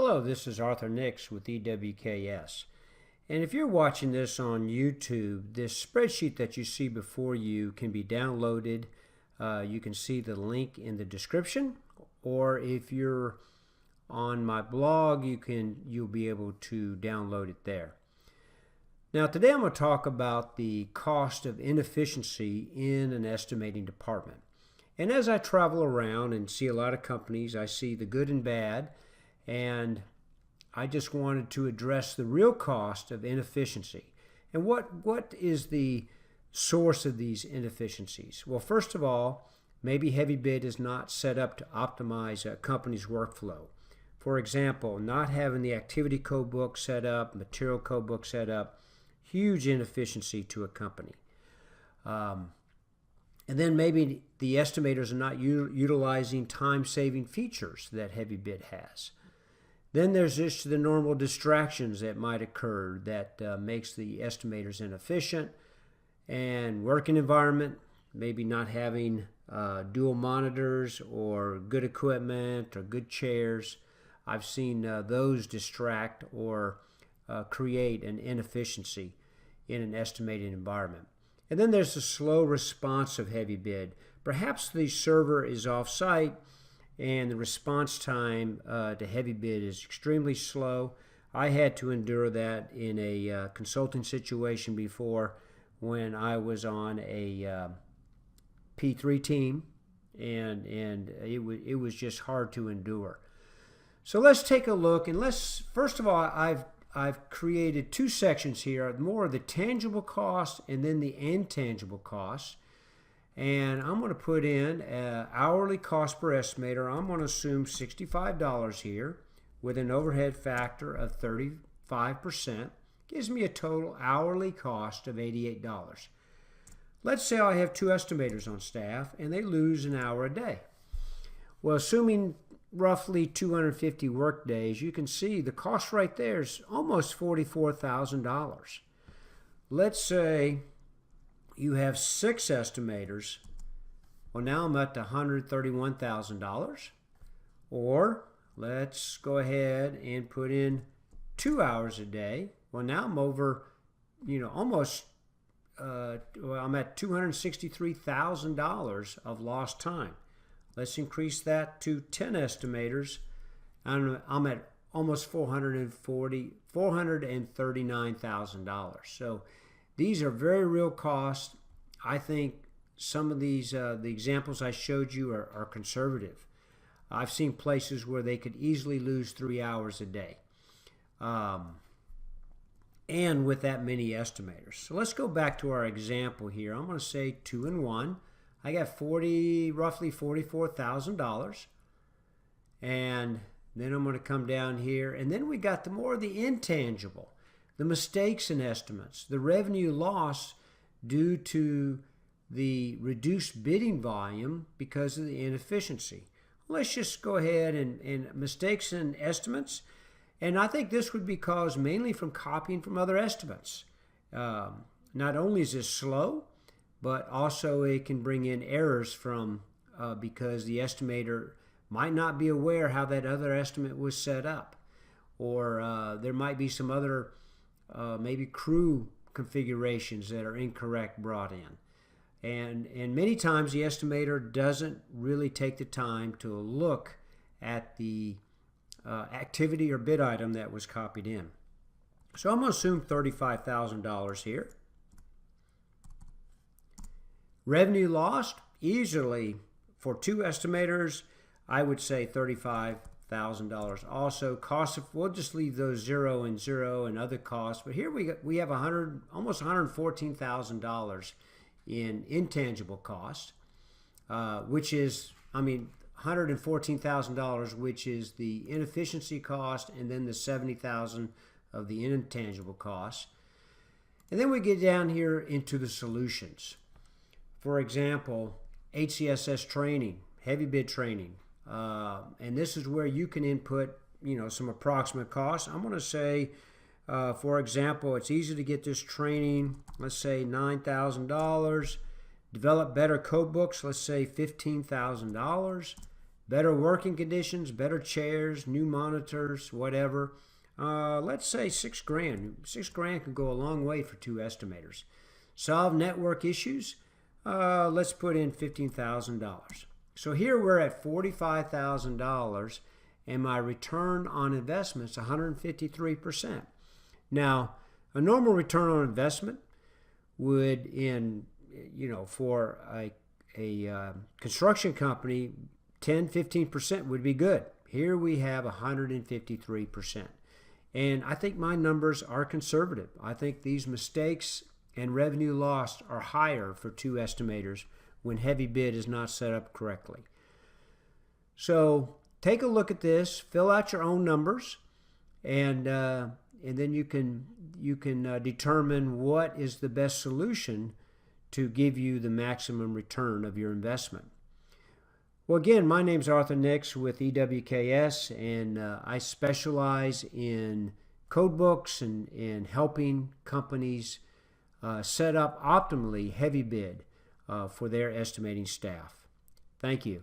Hello, this is Arthur Nix with EWKS. And if you're watching this on YouTube, this spreadsheet that you see before you can be downloaded. You can see the link in the description, or if you're on my blog, you'll be able to download it there. Now today I'm going to talk about the cost of inefficiency in an estimating department. And as I travel around and see a lot of companies, I see the good and bad, and I just wanted to address the real cost of inefficiency. And what is the source of these inefficiencies? Well, first of all, maybe HeavyBid is not set up to optimize a company's workflow. For example, not having the activity code book set up, material code book set up, huge inefficiency to a company. And then maybe the estimators are not utilizing time-saving features that HeavyBid has. Then there's just the normal distractions that might occur that makes the estimators inefficient. And working environment, maybe not having dual monitors or good equipment or good chairs. I've seen those distract or create an inefficiency in an estimating environment. And then there's the slow response of HeavyBid. Perhaps the server is off-site and the response time to HeavyBid is extremely slow. I had to endure that in a consulting situation before when I was on a P3 team, and it was just hard to endure. So let's take a look, and first of all, I've created two sections here, more of the tangible cost and then the intangible costs. And I'm going to put in hourly cost per estimator. I'm going to assume $65 here with an overhead factor of 35%. Gives me a total hourly cost of $88. Let's say I have two estimators on staff and they lose an hour a day. Well, assuming roughly 250 work days, you can see the cost right there is almost $44,000. Let's say you have 6 estimators. Well, now I'm at $131,000. Or let's go ahead and put in 2 hours a day. Well, now I'm over, almost, I'm at $263,000 of lost time. Let's increase that to 10 estimators. I'm at almost $439,000. So these are very real costs. I think some of these, the examples I showed you are conservative. I've seen places where they could easily lose 3 hours a day. And with that many estimators. So let's go back to our example here. I'm going to say 2 and 1. I got roughly $44,000. And then I'm going to come down here. And then we got more of the intangible. The mistakes in estimates, the revenue loss due to the reduced bidding volume because of the inefficiency. Let's just go ahead and mistakes in estimates. And I think this would be caused mainly from copying from other estimates. Not only is this slow, but also it can bring in errors from because the estimator might not be aware how that other estimate was set up. Or there might be some other maybe crew configurations that are incorrect brought in. And many times the estimator doesn't really take the time to look at the activity or bid item that was copied in. So I'm going to assume $35,000 here. Revenue lost, easily for 2 estimators, I would say $35,000. Also, cost of, we'll just leave those 0 and 0 and other costs. But here we have almost $114,000 in intangible costs, which is, $114,000, which is the inefficiency cost, and then the $70,000 of the intangible costs. And then we get down here into the solutions. For example, HCSS training, HeavyBid training. And this is where you can input, some approximate costs. I'm going to say, for example, it's easy to get this training. Let's say $9,000. Develop better code books. Let's say $15,000. better working conditions, better chairs, new monitors, whatever. Let's say $6 grand. $6 grand can go a long way for two estimators. Solve network issues. Let's put in $15,000. So here we're at $45,000, and my return on investment is 153%. Now, a normal return on investment would, for a construction company, 10-15% would be good. Here we have 153%. And I think my numbers are conservative. I think these mistakes and revenue lost are higher for two estimators when HeavyBid is not set up correctly. So take a look at this, fill out your own numbers, and then you can determine what is the best solution to give you the maximum return of your investment. Well, again, my name's Arthur Nix with EWKS, and I specialize in code books and helping companies set up optimally HeavyBid for their estimating staff. Thank you.